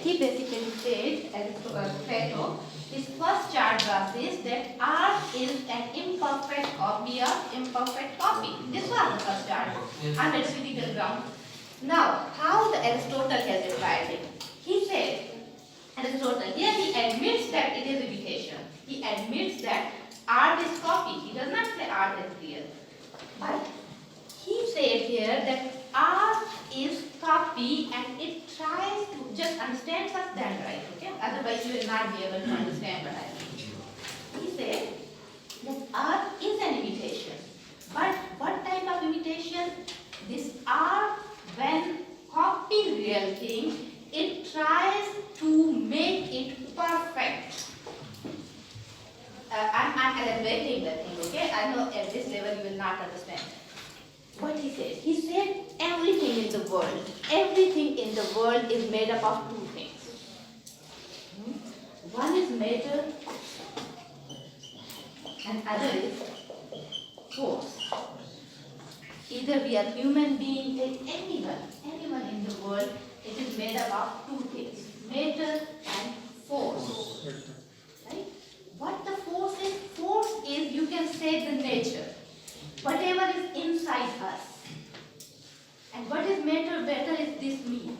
he basically said, as Plato, his first chart was this, that art is an imperfect copy of imperfect copy. This was the first chart on metaphysical ground. Now, how the Aristotle has replied it? He said, Aristotle, here he admits that it is imitation. He admits that art is copy. He does not say art is real. But he said here that art is copy and it tries to just understand first then right, okay? Otherwise you will not be able to understand what I mean. He said that art is an imitation. But what type of imitation? This art, when copies real thing, it tries to make it perfect. I'm elaborating the thing, okay? I know at this level you will not understand. What he said? He said everything in the world is made up of two things. One is matter and other is force. Either we are human being, anyone in the world, it is made up of two things, matter and force. Right? What the force is? Force is, you can say, the nature. Whatever is inside us. And what is matter? Matter is this me.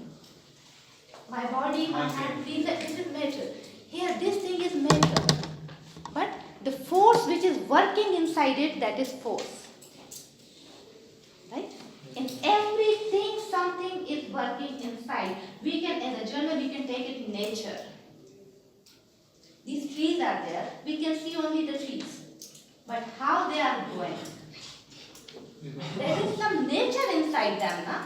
My body, my hand, this is matter. Here, this thing is matter. But the force which is working inside it, that is force. Right? In everything, something is working inside. We can, as a journal, we can take it nature. These trees are there. We can see only the trees. But how they are growing? There is some nature inside them, na?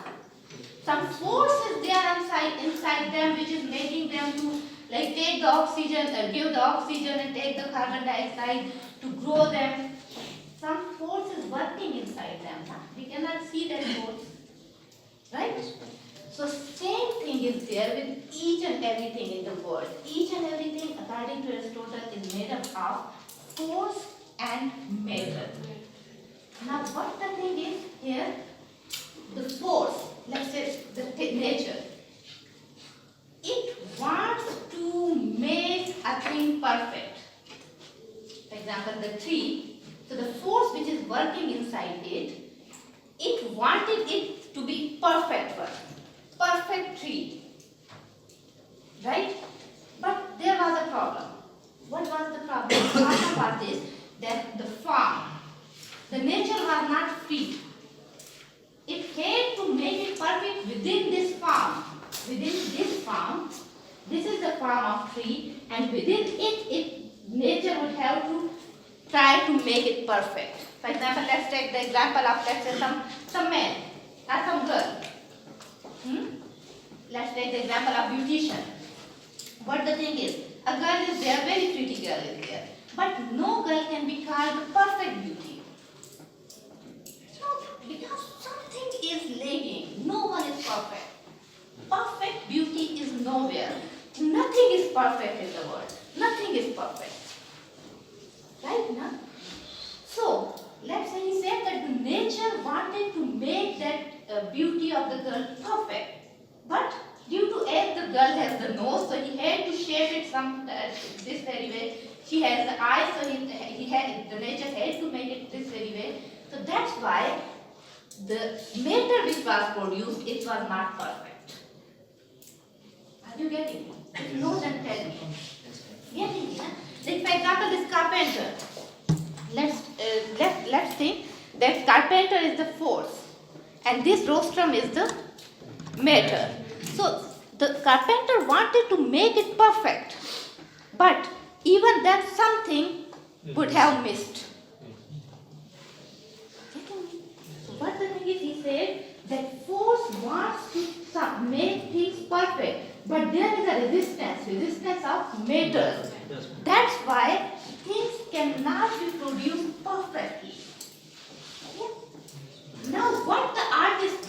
Some force is there inside them which is making them to like take the oxygen, give the oxygen and take the carbon dioxide to grow them. Some force is working inside them. Na? We cannot see that force. Right? So same thing is there with each and everything in the world. Each and everything, according to Aristotle, is made up of force and matter. Now what the thing is here, the force, let's say the nature, it wants to make a thing perfect. For example, the tree, so the force which is working inside it, it wanted it to be perfect first, perfect tree, right? But there was a problem. What was the problem? The problem was this, that the farm, the nature was not free. It had to make it perfect within this farm. Within this farm, this is the farm of tree, and within it, nature would have to try to make it perfect. For example, let's take the example of, let's say, some man or some girl. Let's take the example of beautician. What the thing is, a girl is there, very pretty girl is there, but no girl can be called the perfect beauty. Because something is lagging. No one is perfect. Perfect beauty is nowhere. Nothing is perfect in the world. Nothing is perfect. Right now? So, let's say he said that the nature wanted to make that beauty of the girl perfect. But due to as the girl has the nose, so he had to shape it this very way. She has the eyes, so the nature had to make it this very way. So that's why the matter which was produced, it was not perfect. Are you getting it? If no, then tell me. Getting it? Like for example, this carpenter. Let's think that carpenter is the force, and this rostrum is the matter. So the carpenter wanted to make it perfect, but even then something would have missed. What the thing is, he said that force wants to make things perfect, but there is a resistance of matter. That's why things cannot be produced perfectly. Okay? Now, what the artist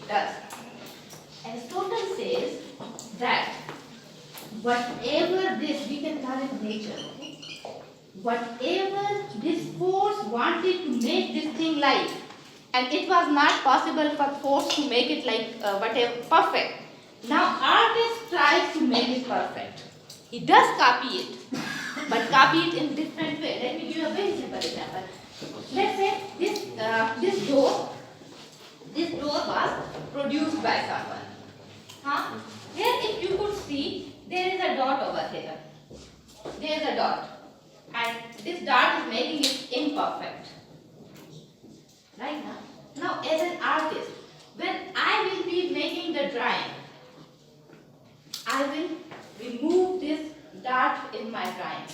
does? Aristotle says that whatever this, we can call it nature. Okay? Whatever this force wanted to make this thing like, and it was not possible for force to make it like whatever perfect. Now artist tries to make it perfect. He does copy it, but copy it in different way. Let me give you a very simple example. Let's say this door was produced by someone. Huh? Here, if you could see, there is a dot over here. There is a dot, and this dot is making it imperfect. Right now. Now, as an artist, when I will be making the drawing, I will remove this dot in my drawing.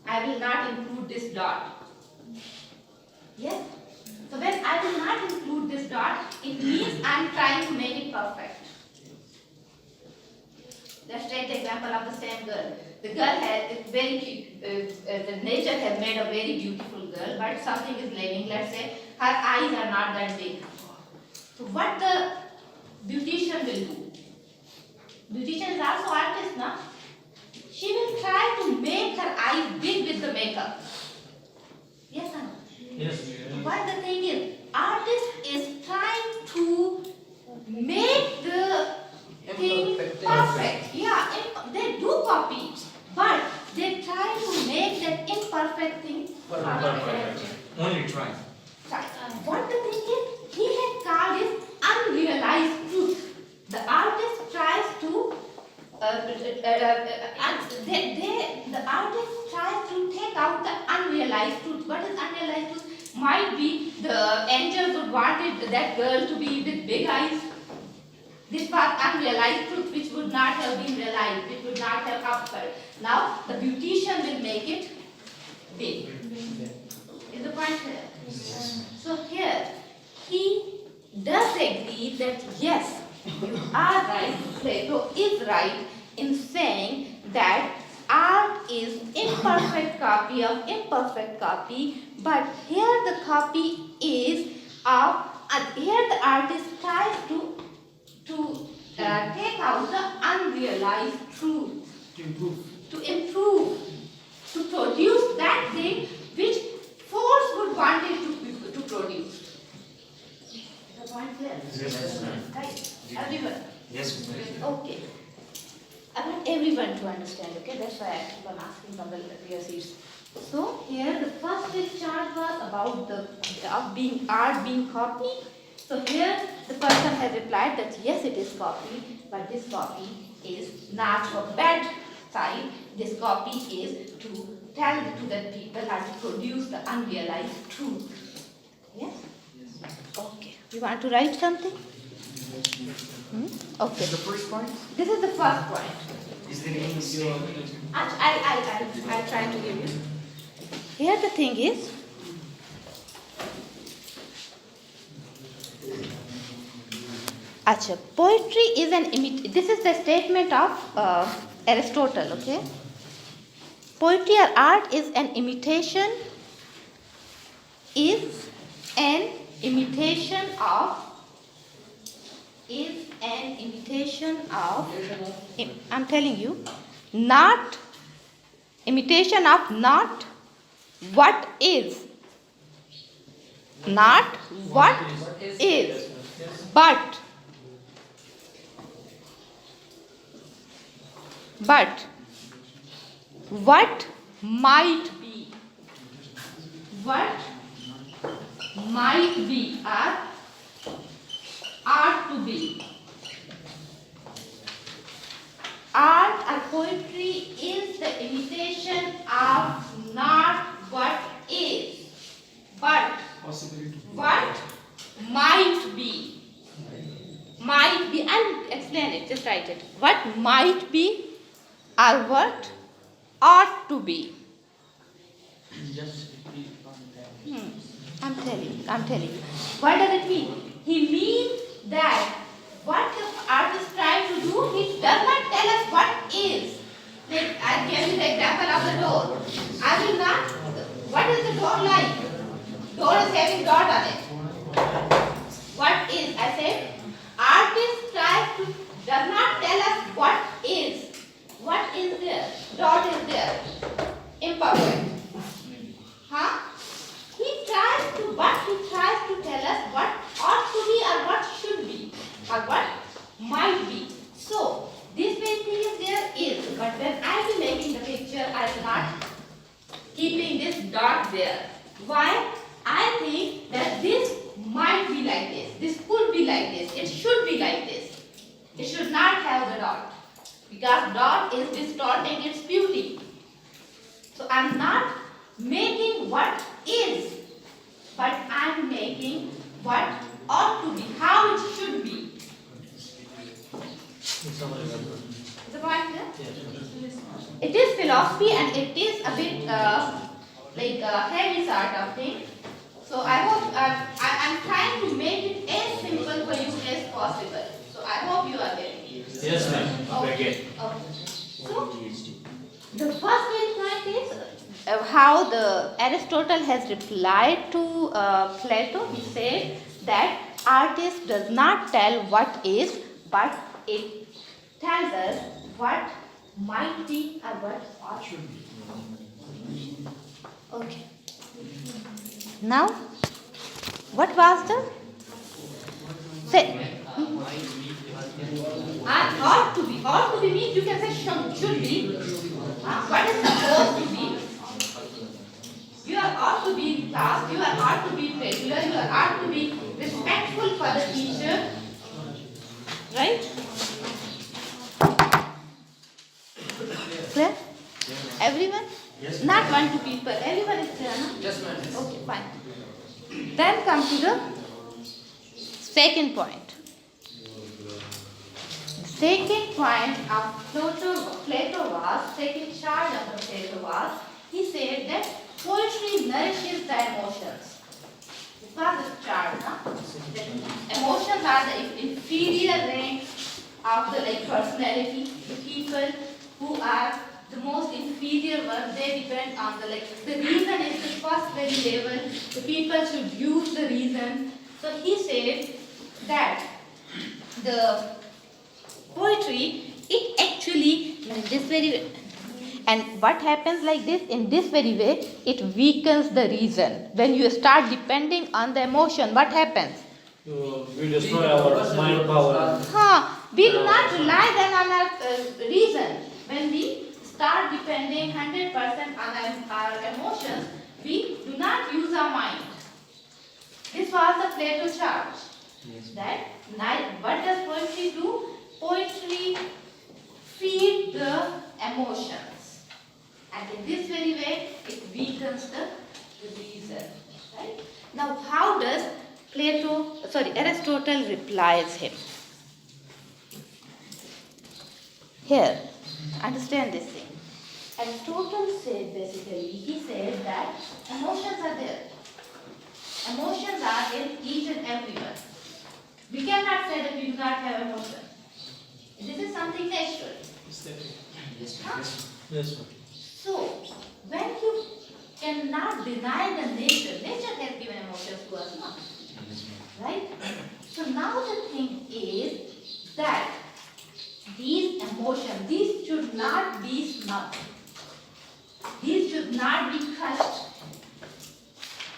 I will not include this dot. Yes? So when I will not include this dot, it means I am trying to make it perfect. Let's take the example of the same girl. The girl has the nature has made a very beautiful girl, but something is lacking. Let's say her eyes are not that big. So what the beautician will do? Beautician is also artist, na? She will try to make her eyes big with the makeup. Yes or no? Yes. But the thing is, artist is trying to make the thing perfect. Yeah, they do copy, but they try to make that imperfect thing perfect. Only try. What the thing is, he had called it unrealized truth. The artist tries to the artist tries to take out the unrealized truth. What is unrealized truth? Might be the angels would wanted that girl to be with big eyes. This was unrealized truth which would not have been realized, which would not have occurred. Now the beautician will make it big. Is the point clear? So here he does agree that yes, you are right, Plato is right in saying that art is imperfect copy of imperfect copy, but here the copy is of, here the artist tries to take out the unrealized truth, to improve, to produce that thing which force would want it to produce. The point clear? Yes. Right? Everyone? Yes. Okay. I want everyone to understand, okay? That's why I keep on asking from your seats. So here the first chart was about the art being copied. So here the person has replied that yes, it is copied, but this copy is not for bad side. This copy is to tell to the people and to produce the unrealized truth. Yes? Okay. You want to write something? Okay. The first point? This is the first point. Is there any mistake? I'll try to give you. Here the thing is, Acha, poetry is an this is the statement of Aristotle, okay? Poetry or art is an imitation I'm telling you, not imitation of not what is, not what is, but what might be, or ought to be. Art or poetry is the imitation of not what is, but what might be. Might be, I'll explain it, just write it. What might be or what ought to be. I'm telling you. What does it mean? He means that what the artist tries to do, he does not tell us what is. Like, I'll give you the example of the door. I will not, what is the door like? Door is having dot on it. What is? I said, artist does not tell us what is. What is there? Dot is there. Imperfect. Huh? He tries to tell us what ought to be or what should be. Or what keeping this dot there. Why? I think that this might be like this. This could be like this. It should be like this. It should not have the dot. Because dot is distorting its beauty. So I am not making what is, but I am making what ought to be, how it should be. Is the point clear? It is philosophy and it is a bit like a heavy sort of thing. So I hope I'm trying to make it as simple for you as possible. So I hope you are getting it. Yes, ma'am. Okay. So the first main point is how the Aristotle has replied to Plato. He said that artist does not tell what is, but it tells us what might be or what ought to be. Okay. Now, what was the? Say. Ought to be. Ought to be means you can say should be. What is supposed to be? You are ought to be in class. You are ought to be regular. You are ought to be respectful for the teacher. Right? Clear? Everyone? Yes. Not 1 2 people. Everyone is clear, no? Yes, ma'am. Okay, fine. Then come to the second point. Second point of Plato was, second charge of Plato was, he said that poetry nourishes the emotions. This was the charge, huh? That emotions are the inferior rank of the personality. The people who are the most inferior ones, they depend on the reason is the first very level. The people should use the reason. So he said that the poetry, it actually in this very way, and what happens like this, in this very way, it weakens the reason. When you start depending on the emotion, what happens? We destroy our mind power. We do not rely then on our reason. When we start depending 100% on our emotions, we do not use our mind. This was the Plato charge. That what does poetry do? Poetry feeds the emotions, and in this very way it weakens the reason. Right? Now, how does Aristotle replies him? Here, understand this thing. Aristotle said basically, he said that emotions are there. Emotions are in each and everyone. We cannot say that we do not have emotion. This is something natural. Huh? Yes, ma'am. So, when you cannot deny the nature has given emotions to us, no? Right? So now the thing is that these emotions, these should not be snubbed. These should not be crushed.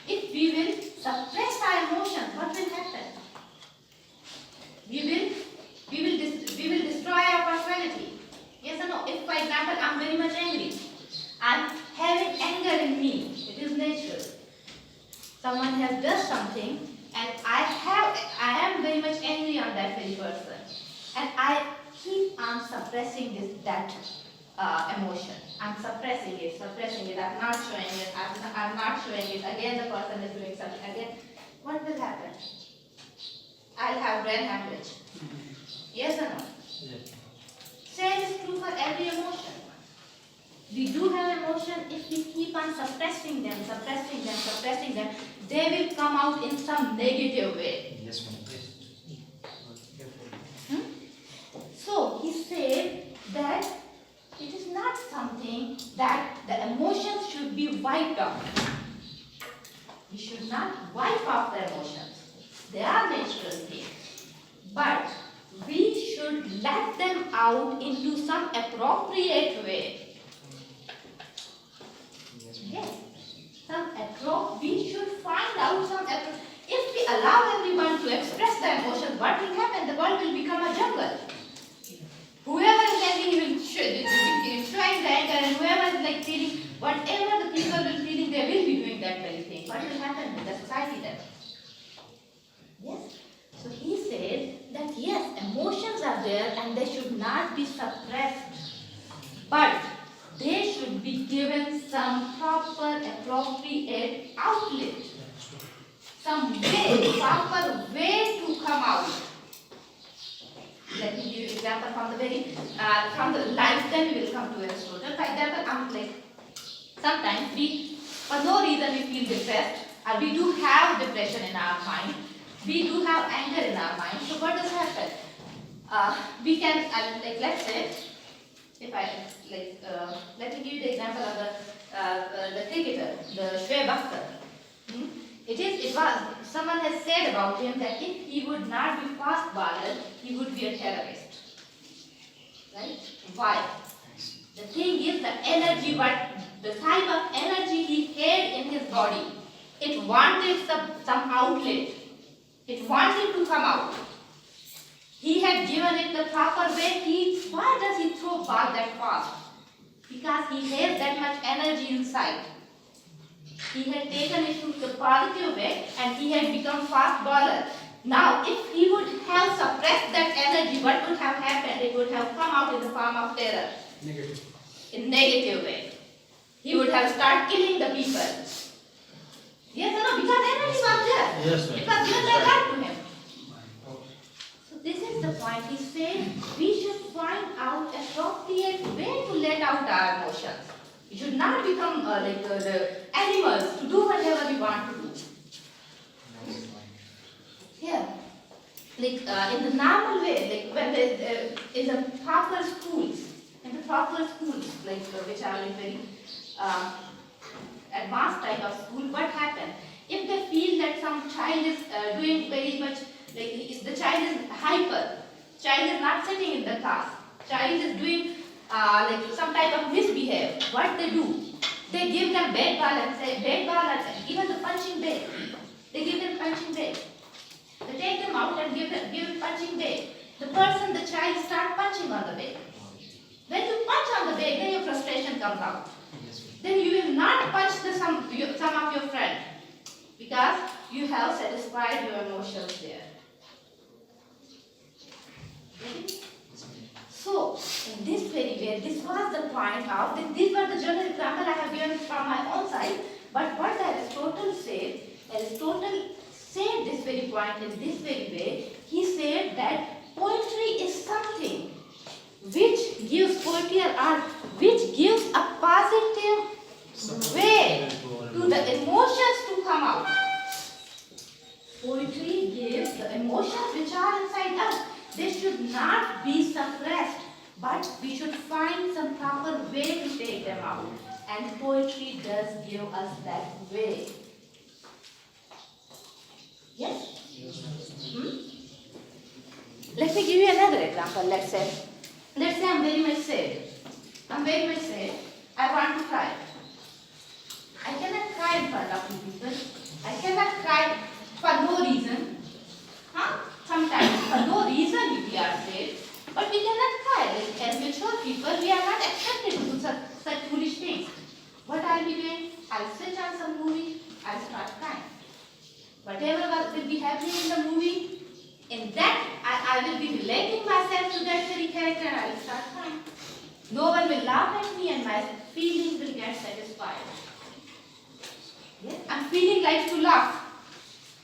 If we will suppress our emotions, what will happen? We will destroy our personality. Yes or no? If, for example, I am very much angry, I am having anger in me. It is natural. Someone has done something, and I am very much angry on that very person, and I keep on suppressing that emotion. I'm suppressing it. I'm not showing it. I'm not showing it. Again, the person is doing something. Again, what will happen? I'll have brain hemorrhage. Yes or no? Yes. Same is true for every emotion. We do have emotion. If we keep on suppressing them, they will come out in some negative way. Yes, ma'am. So he said that it is not something that the emotions should be wiped off. We should not wipe off the emotions. They are natural things. But we should let them out into some appropriate way. Yes. We should find out some if we allow everyone to express their emotions, what will happen? The world will become a jungle. Whoever is angry, he will showing the anger, and whoever is feeling, whatever the people will there and they should not be suppressed, but they should be given some proper, appropriate outlet, some way, proper way to come out. Let me give you an example from the life, then we will come to Aristotle. For example, sometimes for no reason we feel depressed, or we do have depression in our mind, we do have anger in our mind. So what does happen? We can, let's say, if I, let me give you the example of the cricketer, the Shoaib Akhtar. Someone has said about him that if he would not be fast bowler, he would be a terrorist. Right? Why? The thing is the energy, the type of energy he had in his body, it wanted some outlet. It wanted to come out. He had given it the proper way. Why does he throw ball that fast? Because he has that much energy inside. He had taken it to the positive way and he had become fast bowler. Now, if he would have suppressed that energy, what would have happened? It would have come out in the form of terror. Negative. In negative way. He would have started killing the people. Yes or no? Because energy was there. Yes, ma'am. It was given by God to him. So this is the point. He said we should find out appropriate way to let out our emotions. We should not become the animals to do whatever we want to do. Here, in the normal way, when in the proper schools, which are very advanced type of school, what happens? If they feel that some child is doing very much, if the child is hyper, child is not sitting in the class, child is doing some type of misbehave, what they do? They give them bed ball and even the punching bag. They give them punching bag. They take them out and give them punching bag. The child start punching on the bag. When you punch on the bag, then your frustration comes out. Then you will not punch some of your friend because you have satisfied your emotions there. So, in this very way, this was the point of, these were the general example I have given from my own side, but what Aristotle said this very point in this very way. He said that poetry is something which gives poetry or art, which gives a positive way to the emotions to come out. Poetry gives the emotions which are inside us. They should not be suppressed, but we should find some proper way to take them out. And poetry does give us that way. Yes? Let me give you another example. Let's say I'm very much sad. I want to cry. I cannot cry in front of you people. I cannot cry for no reason. Sometimes for no reason we are sad, but we cannot cry. As mature people, we are not expected to do such foolish things. What I'll be doing? I'll switch on some movie. I'll start crying. Whatever will be happening in the movie, in that I will be relating myself to that very character and I will start crying. No one will laugh at me and my feelings will get satisfied. Yes? I'm feeling like to laugh.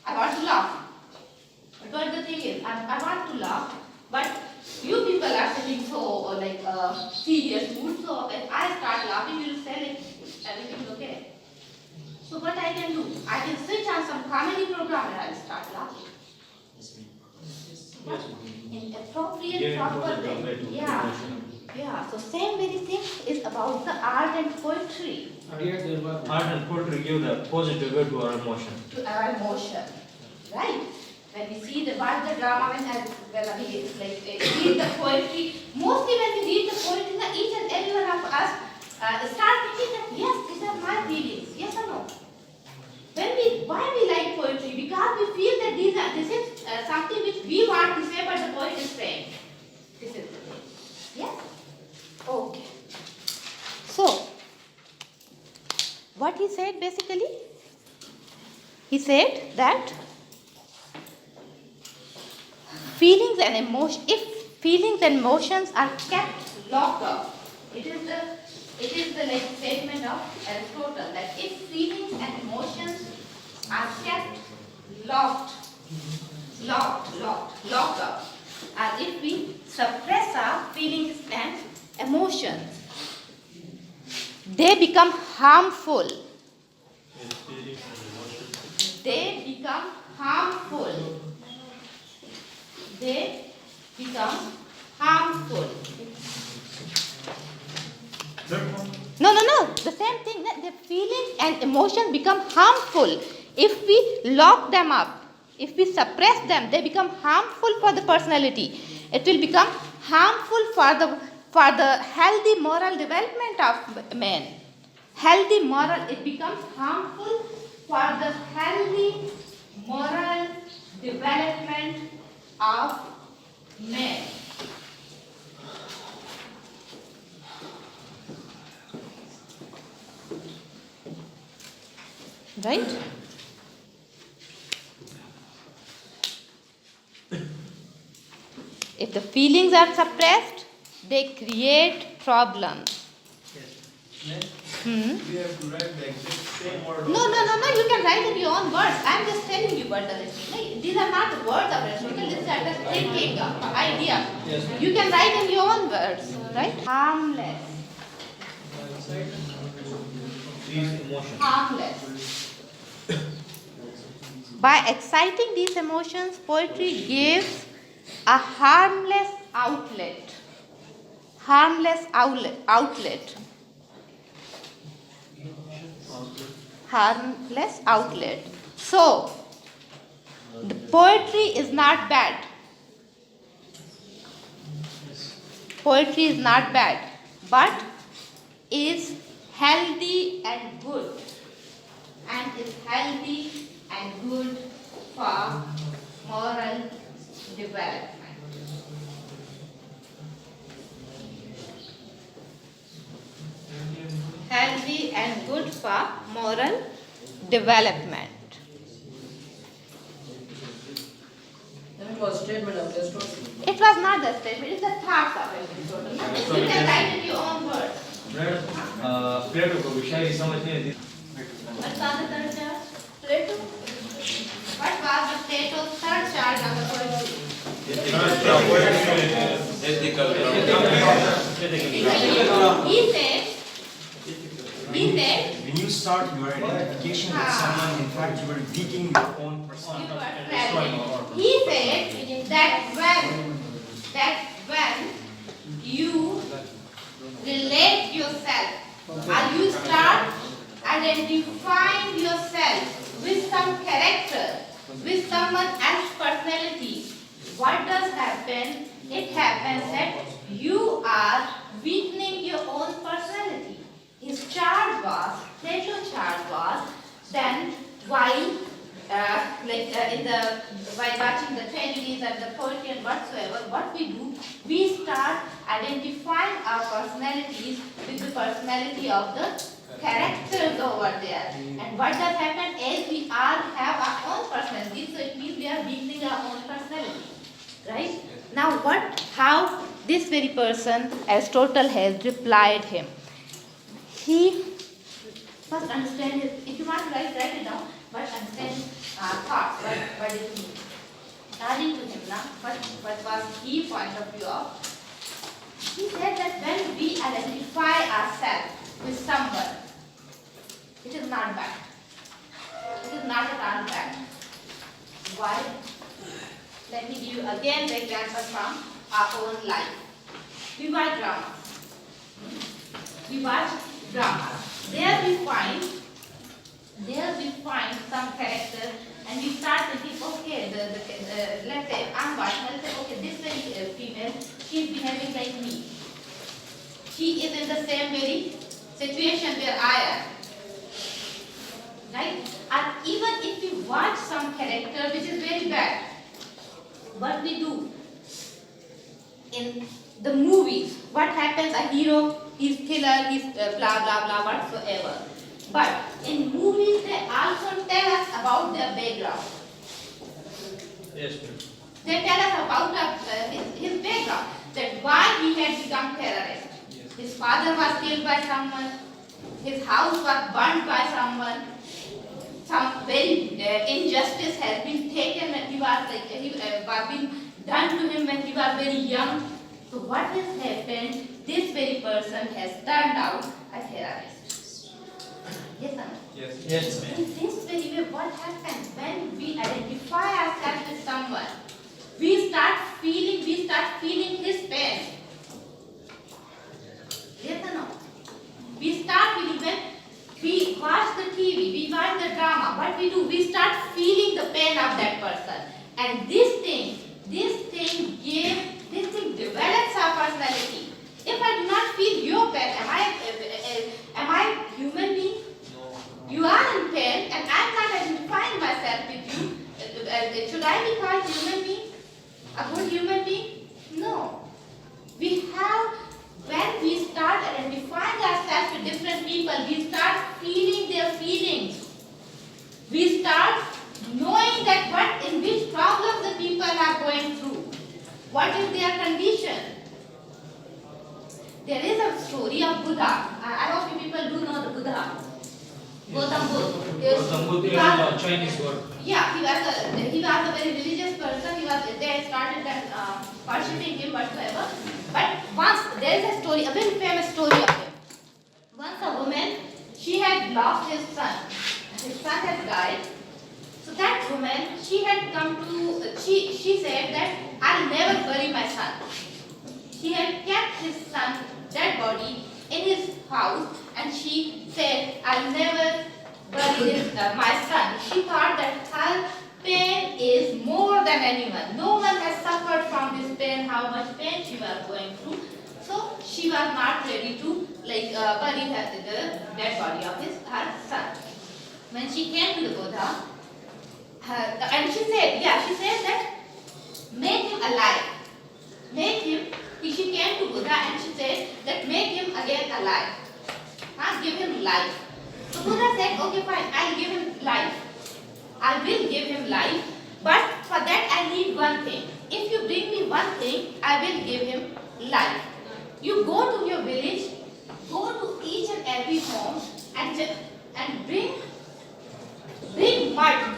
I want to laugh. But what the thing is, I want to laugh, but you people are sitting so serious mood, so if I start laughing, you will say everything is okay. So what I can do? I can switch on some comedy program and I will start laughing. In appropriate, proper way. Yeah. So same very thing is about the art and poetry. Art and poetry give the positive way to our emotion. To our emotion, right? When we see the drama, when we read the poetry, mostly when we read the poetry, each and every one of us start thinking that yes, these are my feelings. Yes or no? Why we like poetry? Because we feel that this is something which we want to say, but the poet is saying. This is the thing. Yes? Okay. So, what he said basically? He said that feelings and emotion, if feelings and emotions are kept locked up. It is the like statement of Aristotle that if feelings and emotions are kept locked up, and if we suppress our feelings and emotions, they become harmful. They become harmful. They become harmful. No. The same thing. The feelings and emotions become harmful. If we lock them up, if we suppress them, they become harmful for the personality. It will become harmful for the healthy moral development of man. It becomes harmful for the healthy moral development of man. Right? If the feelings are suppressed, they create problems. We have to write the exact same word. No, you can write in your own words. I am just telling you what does it mean. These are not the words of Aristotle, these are the thinking idea. You can write in your own words, right? Harmless. By exciting these emotions, poetry gives a harmless outlet. Harmless outlet. So, the poetry is not bad. Poetry is not bad, but is healthy and good. And is healthy and good for moral development. Healthy and good for moral development. It was a statement of Aristotle. It was not the statement, it's the thoughts of Aristotle. You can write in your own words. Plato को विषय समझ नहीं आती. What was the third charge? Plato? What was the Plato's third charge on the poetry? He said, When you start your identification with someone, in fact, you are weakening your own personality. he said that when you relate yourself or you start identifying yourself with some character, with someone else's personality, what does happen? It happens that you are weakening your own personality. His charge was, Plato's charge was, then while while watching the tragedies and the poetry and whatsoever, what we do, we start identifying our personalities with the personality of the characters over there. And what does happen is we all have our own personality, so it means we are weakening our own personality. Right? Now how this very person, Aristotle, has replied him. He first understand his, if you want to write it down, but understand thoughts, what it means. According to him now, what was the key point of view of? He said that when we identify ourselves with someone, it is not bad. It is not at all bad. Why? Let me give you again the example from our own life. We watch dramas. There we find some character, and we start thinking, okay, let's say I'm watching, let's say, okay, this very female, she's behaving like me. She is in the same very situation where I am. Right? And even if we watch some character which is very bad, what we do in the movies, what happens? A hero, he's killer, he's blah blah blah whatsoever. But in movies, they also tell us about their background. Yes, They tell us about his background, that why he had become terrorist. His father was killed by someone, his house was burnt by someone, some very injustice has been taken when he was being done to him when he was very young. So what has happened? This very person has turned out a terrorist. Yes, sir. Yes. Yes, In this very way, what happens when we identify ourselves with someone? We start feeling his pain. Yes or no? We start feeling when we watch the TV, we watch the drama, what we do, we start feeling the pain of that person. And this thing develops our personality. If I do not feel your pain, am I human being? No. You are in pain and I am not identifying myself with you. Should I be called human being? A good human being? No. When we start identifying ourselves with different people, we start feeling their feelings. We start knowing that in which problems the people are going through. What is their condition? There is a story of Buddha. I hope you people do know the Buddha. Gautam Buddha. Gautam Buddha is a Chinese god. Yeah, he was a very religious person. They started worshipping him whatsoever. But once there is a story, a very famous story of him. Once a woman, she had lost his son. His son had died. So that woman, she had come to, she said that I'll never bury my son. She had kept his son, dead body, in his house, and she said, I'll never bury my son. She thought that her pain is more than anyone. No one has suffered from this pain, how much pain she was going through. So she was not ready to bury the dead body of her son. When she came to the Buddha, and she said that make him alive. Make him. She came to Buddha and she said that make him again alive. Give him life. So Buddha said, okay, fine, I'll give him life. I will give him life, but for that I need one thing. If you bring me one thing, I will give him life. You go to your village, go to each and every home and bring mud.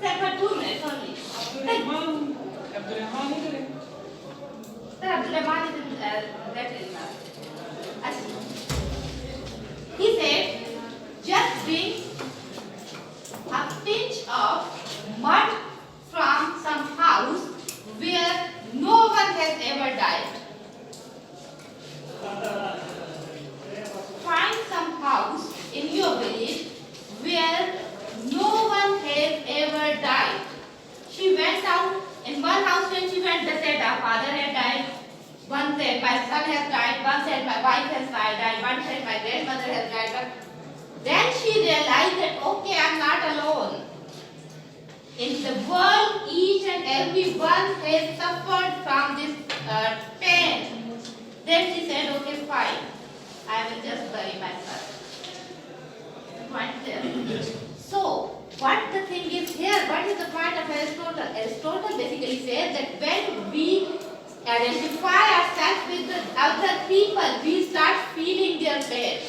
For 2 minutes only. He said, just bring a pinch of mud from some house where no one has ever died. Find some house in your village where no one has ever died. She went out. In one house when she went, they said our father had died. One said my son has died. One said my wife has died. One said my grandmother has died. But then she realized that okay, I'm not alone. In the world, each and every one has suffered from this pain. Then she said, okay, fine. I will just bury my son. Point there. So, what the thing is here, what is the point of Aristotle? Aristotle basically says that when we identify ourselves with the other people, we start feeling their pain.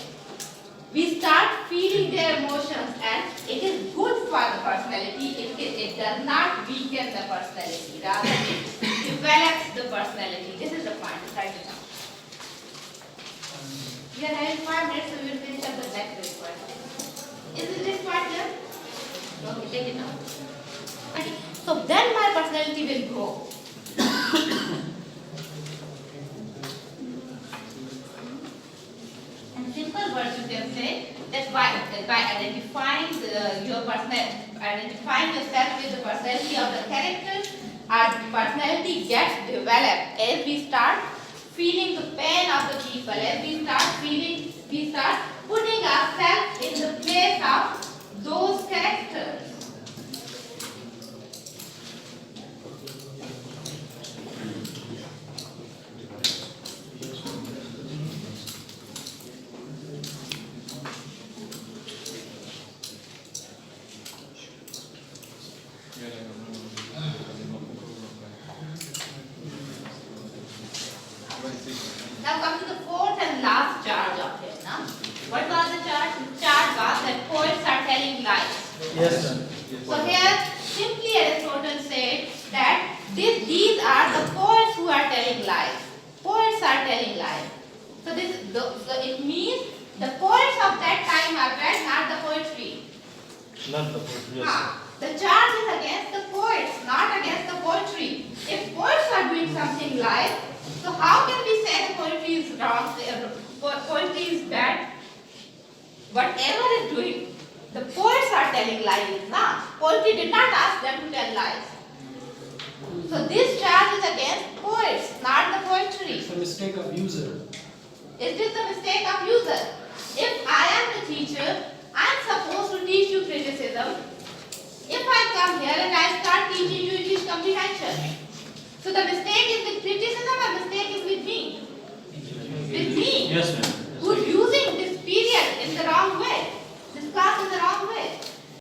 We start feeling their emotions, and it is good for the personality. It does not weaken the personality, rather it develops the personality. This is the point. Write it down. We are having 5 minutes, so we will finish up the next part. Is this part here? Okay, take it now. Okay. So then my personality will grow. In simple words, you can say that by identifying identifying yourself with the personality of the characters, our personality gets developed as we start feeling the pain of the people, as we start putting ourselves in the place of those characters. Now come to the fourth and last charge of him. Now, what was the charge? The charge was that poets are telling lies. Yes, sir. So here, simply Aristotle said that these are the poets who are telling lies. Poets are telling lies. So it means the poets of that time are bad, not the poetry. Not the poetry, yes, sir. The charge is against the poets, not against the poetry. If poets are doing something lies, so how can we say the poetry is wrong, poetry is bad? Whatever is doing, the poets are telling lies. Now, poetry did not ask them to tell lies. So this charge is against poets, not the poetry. It's a mistake of user. It is the mistake of user. If I am the teacher, I am supposed to teach you criticism. If I come here and I start teaching you, it is comprehension. So the mistake is with criticism or mistake is with me? With me. Yes, ma'am. Who's using this period in the wrong